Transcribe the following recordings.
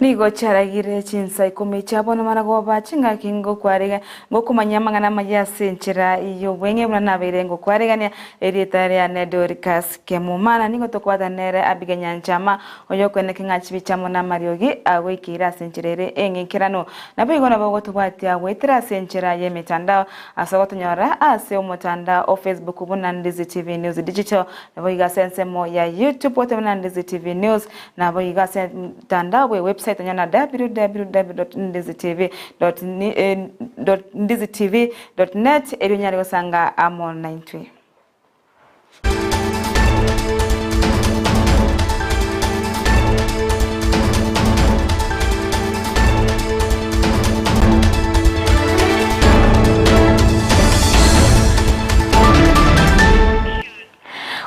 Nigo charagire Chinsa Ikomi chabona maragoba chinga kingo kwarega ngo kumanyama na mayasenchira iyo bwenge mwana nabere ngo kwaregania eritaria ne Dorcas Kemuma nigo tokwada nere abiganya nchama oyo kwene kingachibi chamo na mariogi awekira senchirere engikirano nabigo nabo tubati wetira senchira ye mitandao asawotonyora ase umutanda o Facebook buna Ndizi TV News Digital nabo igasense mo ya YouTube wote buna Ndizi TV News nabo igasense tanda website nyana www.ndizitv.net eri nyari wasanga amon 93.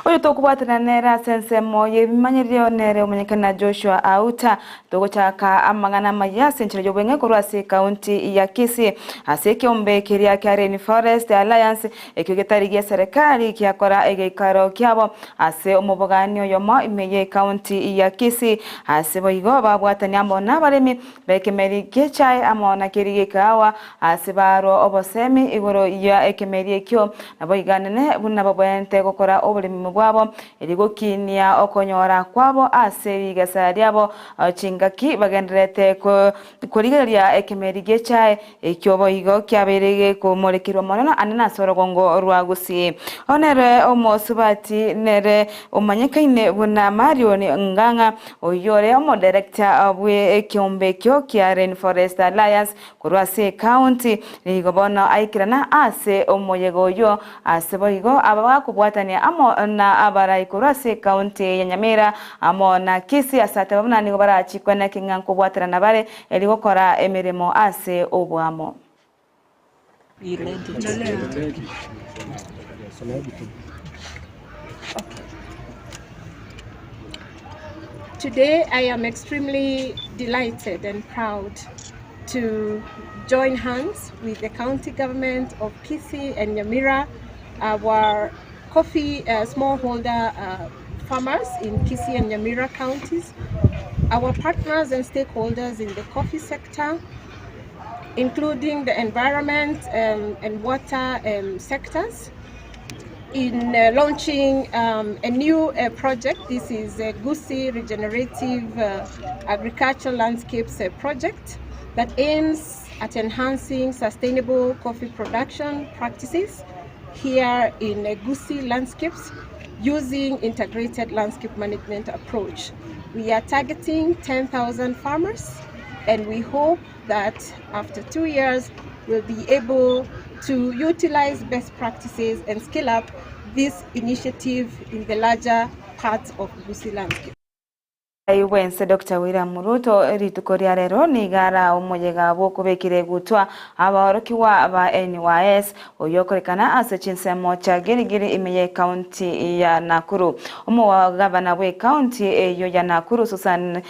Oyo tokubatana nera sense moye bimanyirio nere umenyekana Joshua Auta togochaka amangana mayase nchira jobenge korwase county ya Kisii aseke ombe kiria kya Rainforest Alliance ekyogetarigia serikali kyakora egekaro kyabo ase omuboganio yomo imeye county ya Kisii ase boigo babwatani amona baremi bekemeri kechai amona kirige kawa ase baro obosemi igoro ya ekemeri kyo naboiganene bunna babwente gokora oburimi bwabo erigokinia okonyora kwabo ase igasariabo chingaki bagenderete kurigeria ekemeri gechae ekyobo igo kyaberege kumurikirwa monana anana sorogongo rwa Gusii onere omosubati nere omanyekaine buna Marion nganga oyore omo director abwe ekyombe kyo kya Rainforest Alliance kurwase county rigobona aikirana ase omoyego yo ase boigo abakubwatania amo na abarai kurwase county ya Nyamira amo na Kisii asate babuna nigo barachikwana kinganko bwatira nabare eligokora emirimo ase obwamo. Today I am extremely delighted and proud to join hands with the county government of Kisii and Nyamira, our coffee smallholder farmers in Kisii and Nyamira Counties, our partners and stakeholders in the coffee sector, including the environment and water sectors, in launching a new project. This is a Gusii Regenerative Agricultural Landscapes project that aims at enhancing sustainable coffee production practices here in Gusii landscapes using integrated landscape management approach. We are targeting 10,000 farmers, and we hope that after 2 years we'll be able to utilize best practices and scale up this initiative in the larger parts of Gusii landscape. Wense Dr. William Ruto ritukoria rero nigara omuyega bokubekire gutwa abahorokiwa aba NYS oyokorekana ase Chinsa mocha gerigiri imeye county ya Nakuru omo wa governor we county eyo ya Nakuru Susan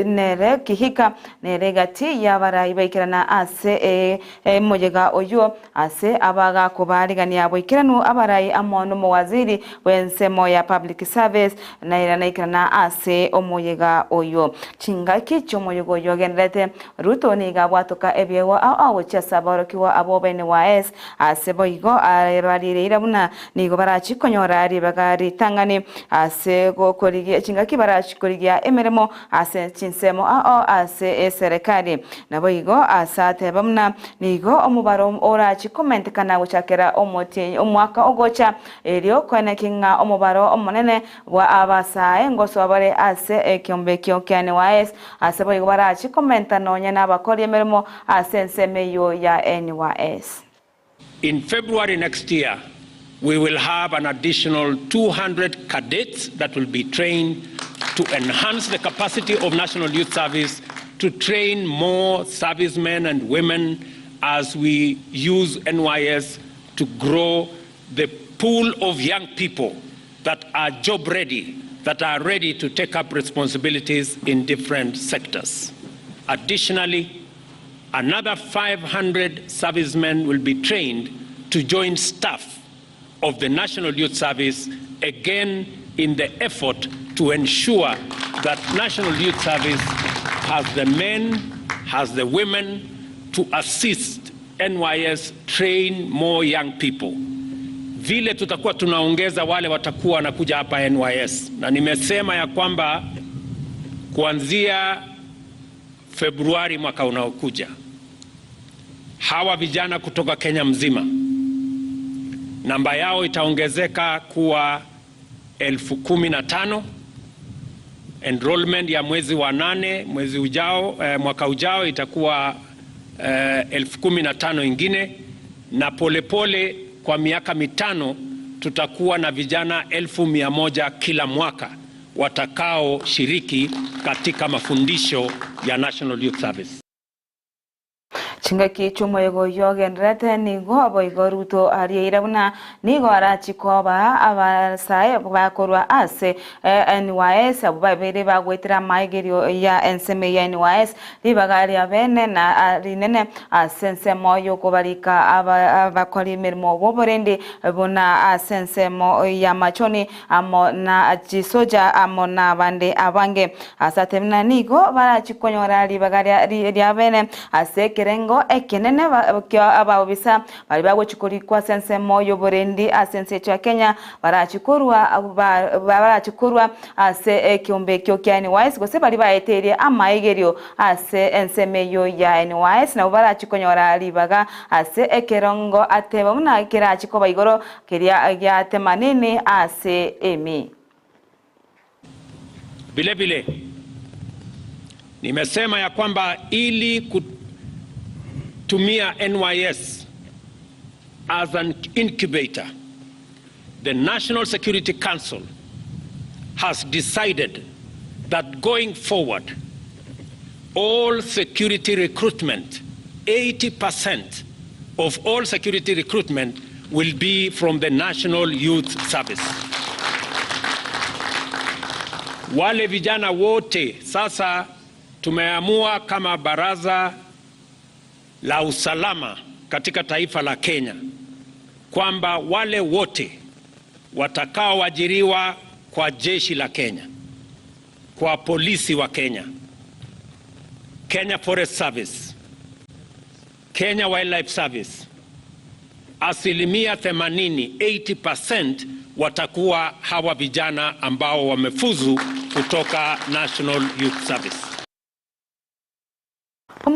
nere kihika nere gati ya barai baikirana ase muyega oyo ase abaga kubarigania aboikiranu abarai amono mu waziri wense moya public service na iranaikrana ase omoyega oyo chingaki chomoyogo yogenrete Ruto niga bwatoka ebyewa awo chasaborokiwa abobene waes aseboigo abarire irabuna nigo barachikonyora ari bagari tangani ase gokorigia chingaki barachikorigia emeremo ase chinsemo ase serikali naboigo asate bamna nigo omubaro ora chikomenti kana guchakera omoti omwaka ogocha elio kone kinga omubaro omonene wa abasae ngoso abare ase kyombe kyo kyane waes asebo igwara chikomenta nonya nabakori emeremo asensemeyo ya NYS. In February next year we will have an additional 200 cadets that will be trained to enhance the capacity of National Youth Service to train more servicemen and women as we use NYS to grow the pool of young people that are job ready, that are ready to take up responsibilities in different sectors. Additionally, another 500 servicemen will be trained to join staff of the National Youth Service, again in the effort to ensure that National Youth Service has the men, has the women to assist NYS train more young people. Vile tutakuwa tunaongeza wale watakuwa wanakuja hapa NYS, na nimesema ya kwamba kuanzia Februari mwaka unaokuja hawa vijana kutoka Kenya mzima namba yao itaongezeka kuwa 15,000. Enrollment ya mwezi wa 8 mwezi ujao mwaka ujao itakuwa 15,000 ingine, na polepole kwa miaka 5 tutakuwa na vijana 1,100 kila mwaka watakao shiriki katika mafundisho ya National Youth Service. Chinga kichumo yego yogenrete nigo aboigo ruto ariirabuna nigo arachikoba abasaye bakorwa ase NYS ababere bagwetira maigerio ya enseme ya NYS libagari abene na rinene asense moyo kubalika abakori mirimo boborende bona asense mo ya machoni amo na chisoja amo na bande abange asatemna nigo barachikonyora libagari abene ase kerengo ekenene ababisa bali bagwechikori kwa sense moyo borendi asense cha Kenya barachikurwa ase ekiombe kyo kya NYS gose bali baeterie amaigerio ase ensemeyo ya NYS na barachikonyora libaga ase ekerongo ateba muna kirachikoba igoro kiria ya 80 ase emi. Vile nimesema ya kwamba ili kutumia NYS as an incubator, the National Security Council has decided that going forward, all security recruitment, 80% of all security recruitment will be from the National Youth Service. Wale vijana wote sasa tumeamua kama baraza la usalama katika taifa la Kenya kwamba wale wote watakaoajiriwa kwa jeshi la Kenya, kwa polisi wa Kenya, Kenya Forest Service, Kenya Wildlife Service, 80% watakuwa hawa vijana ambao wamefuzu kutoka National Youth Service.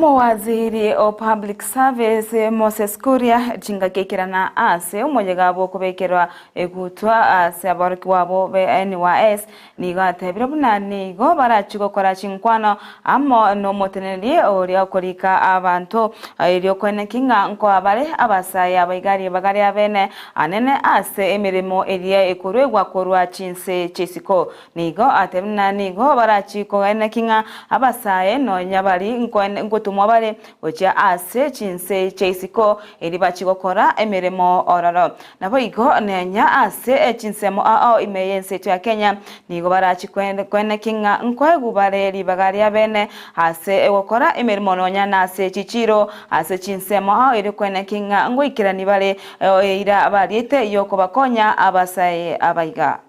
Waziri o Public Service Moses Kuria jinga kekirana ase umojegabo kubekerwa egutwa ase abariki wabo be NYS niga tebirabuna nigo barachiko kora chinkwano amo no moteneri ori akorika abantu iri okwenekinga nko abare abasaya abaigari bagari abene anene ase emirimo eria ekorwegwa korwa Chinsa chesiko nigo atebina nigo barachiko enekinga abasaye no nyabari nko tumwabale ocha ase Chinsa chesiko eri bachigokora emirimo ororo nabo igo nenya ase Chinsemo ao imeyense ya Kenya nigo barachikwende kinga nkwegu bareri bagari abene ase egokora emirimo nonya na ase chichiro ase Chinsemo ao eri kwene kinga ngwikira nibale ira bariete yoko bakonya abasaye abaiga.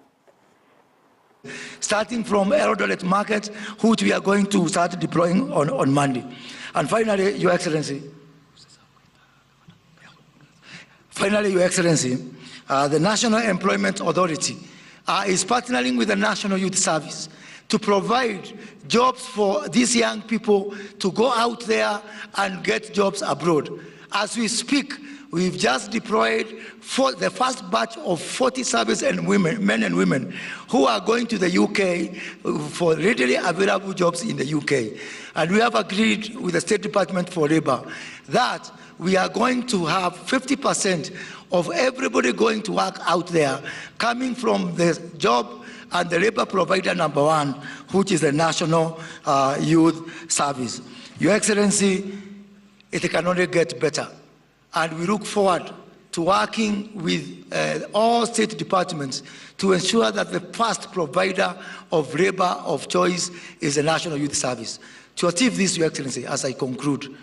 Starting from Eldoret Market, which we are going to start deploying on Monday. And finally, Your Excellency, the National Employment Authority is partnering with the National Youth Service to provide jobs for these young people to go out there and get jobs abroad. As we speak, we've just deployed for the first batch of 40 service and men and women who are going to the UK for readily available jobs in the UK. And we have agreed with the State Department for Labor that we are going to have 50% of everybody going to work out there coming from the job and the labor provider number 1, which is the National Youth Service. Your Excellency, it can only get better. And we look forward to working with all state departments to ensure that the first provider of labor of choice is the National Youth Service. To achieve this, Your Excellency, as I conclude,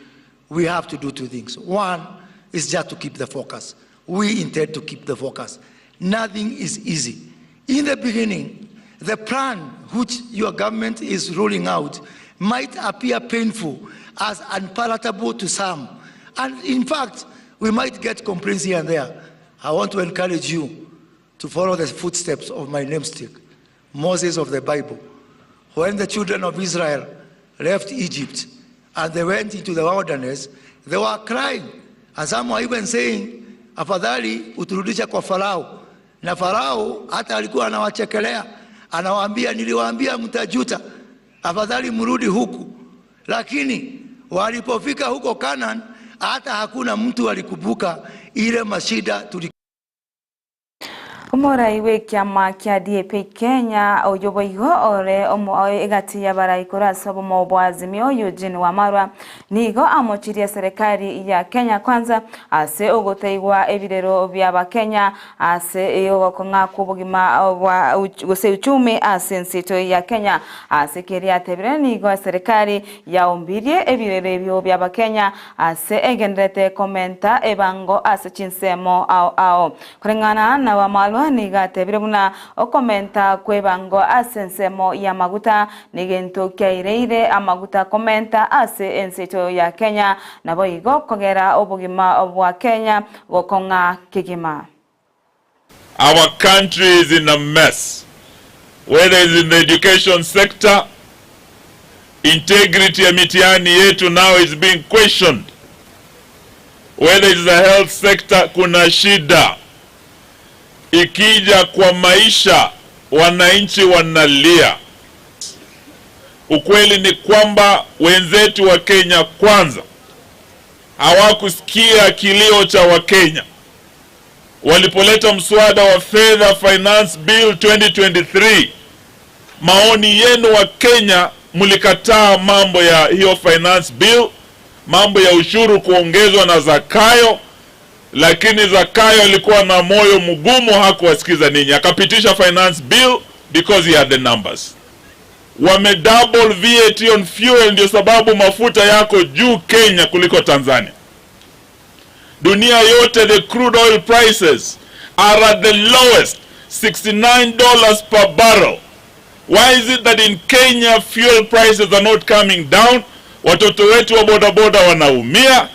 we have to do 2 things. One is just to keep the focus. We intend to keep the focus. Nothing is easy. In the beginning, the plan which your government is rolling out might appear painful as unpalatable to some. And in fact, we might get complaints here and there. I want to encourage you to follow the footsteps of my namesake, Moses of the Bible. When the children of Israel left Egypt and they went into the wilderness, they were crying. And some were even saying, afadhali uturudisha kwa Farao. Na Farao hata alikuwa anawachekelea, anawaambia niliwaambia mtajuta, afadhali mrudi huku. Lakini walipofika huko Canaan, hata hakuna mtu alikubuka ile mashida Umurai we kiama kia DAP Kenya oyoboigo ore omo egati ya baraikora sobo mobwazimio Eugene Wamalwa nigo amochiria serikali ya Kenya kwanza ase ogoteigwa ebirero bya Kenya ase eyogokonga kubugima wa gose uchumi ase nsito ya Kenya ase keria tebire nigo serikali ya ombirie ebirero bya Kenya ase egendrete komenta ebango ase chinsemo ao kurengana na Wamalwa nigatebire buna okomenta kwebango asensemo ya maguta nigento kyaire amaguta komenta ase ensito ya Kenya nabo igo kogera obugima obwa Kenya gokonga kigima. Our country is in a mess, whether it's in the education sector. Integrity ya mitihani yetu now is being questioned. Whether it's the health sector, kuna shida. Ikija kwa maisha, wananchi wanalia. Ukweli ni kwamba wenzetu wa Kenya kwanza hawakusikia kilio cha Wakenya walipoleta mswada wa fedha Finance Bill 2023. Maoni yenu wa Kenya, mlikataa mambo ya hiyo Finance Bill, mambo ya ushuru kuongezwa na Zakayo. Lakini Zakayo alikuwa na moyo mgumu, hakuwasikiza ninyi, akapitisha Finance Bill because he had the numbers. Wame double VAT on fuel, ndio sababu mafuta yako juu Kenya kuliko Tanzania. Dunia yote the crude oil prices are at the lowest, $69 per barrel. Why is it that in Kenya fuel prices are not coming down? Watoto wetu wa bodaboda wanaumia,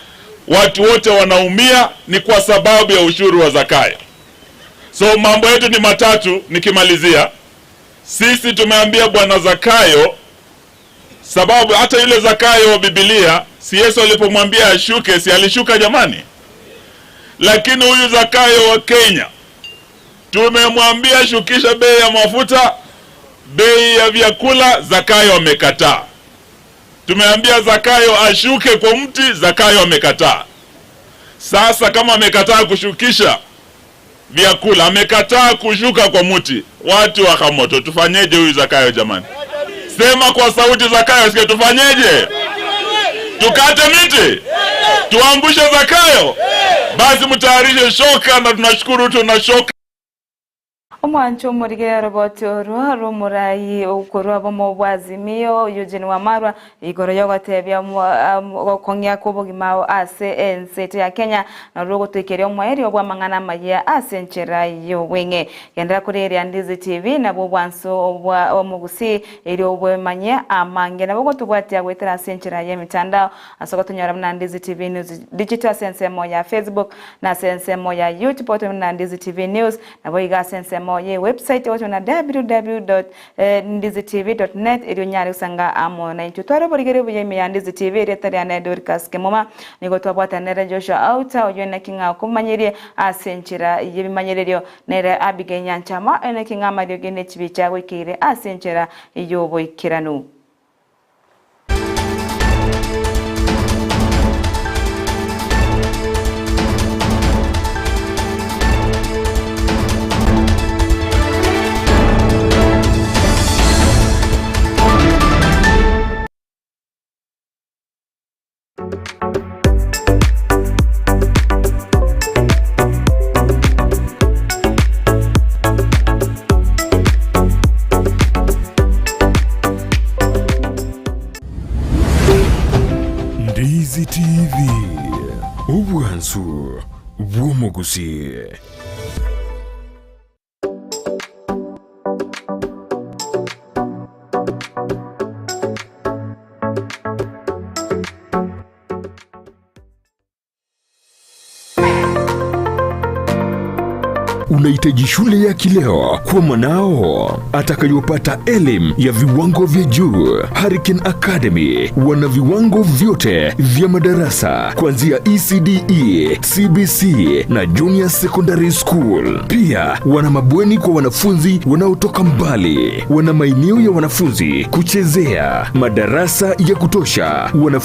watu wote wanaumia, ni kwa sababu ya ushuru wa Zakayo. So mambo yetu ni matatu nikimalizia. Sisi tumeambia bwana Zakayo, sababu hata yule Zakayo wa Biblia, si Yesu alipomwambia ashuke, si alishuka jamani? Lakini huyu Zakayo wa Kenya, tumemwambia shukisha bei ya mafuta, bei ya vyakula, Zakayo amekataa. Tumeambia Zakayo ashuke kwa mti, Zakayo amekataa. Sasa kama amekataa kushukisha vyakula, amekataa kushuka kwa mti, watu wa Kamoto, tufanyeje huyu Zakayo jamani? Sema kwa sauti Zakayo, sikia, tufanyeje? Tukate miti? Tuangushe Zakayo? Basi mtayarishe shoka, na tunashukuru tunashoka. Omwancho murigera roboti oru rumurai ukuru abomo bwazimio Eugene Wamalwa igoro yogotebya gokongya kubugima ase ensete ya Kenya na rugo tekerio mwaeri obwamangana Amayia ase nchera yowenge yendera kureria Ndizi TV na bwanso obwa omugusii eri obwemanya amange na bogo tubwatia gwetera ase nchera ye mitandao asoko tunyara na Ndizi TV News digital sense ya Facebook na sense ya YouTube oto na Ndizi TV News na boiga sense ye website oto na www.ndizitv.net eri nyari usanga amo na intutwaro borigere buyeme ya Ndizi TV retari ya Dorcas Kemuma nigo twabwata nere Joshua Auta oyone kinga kumanyirie asenchira yebimanyirerio nere Abigail Nyanchama ene kinga mario gene chibicha wikire asenchira yobo ikiranu. Ndizi TV, ubwansu bw'omugusii. unahitaji shule ya kileo kwa mwanao atakayopata elimu ya viwango vya juu. Hurricane Academy wana viwango vyote vya madarasa kuanzia ECDE, CBC na Junior Secondary School. Pia wana mabweni kwa wanafunzi wanaotoka mbali. Wana maeneo ya wanafunzi kuchezea, madarasa ya kutosha,